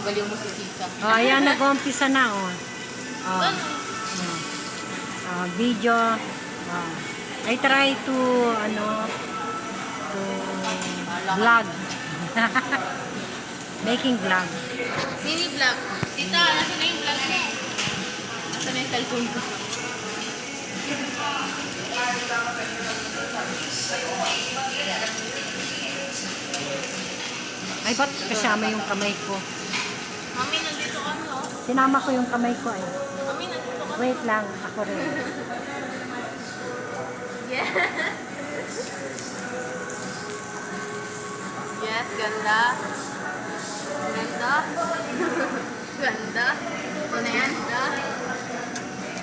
baliw mo si Tita. Oh, ayan, nag-umpisa na, oh. Oh. Video. Oh. I try to, to vlog. Making vlog. Mini vlog. Tita, nasa na yung vlog mo? Nasa na yung cellphone ko? Ay, ba't kasama yung kamay ko? Mami, nandito kami, oh. Sinama ko yung kamay ko, eh. Mami, nandito kami. Wait lang, ako rin. Yes. Yes, ganda. Ganda. Ganda. Ito na yan. Ganda.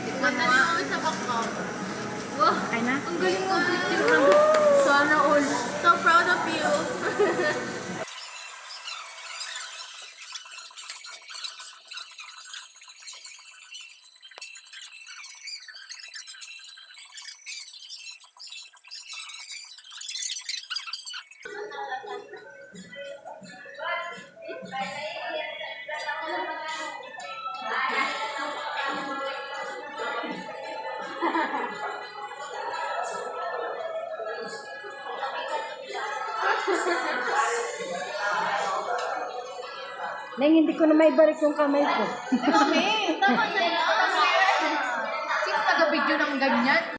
Tikman na lang kami sa background. Wow. Okay na? Ang galing mo, picture. Sana all. So proud of you. Neng, hindi ko na maibalik yung kamay ko. Mami, tama na yan. Sino taga-video ng ganyan?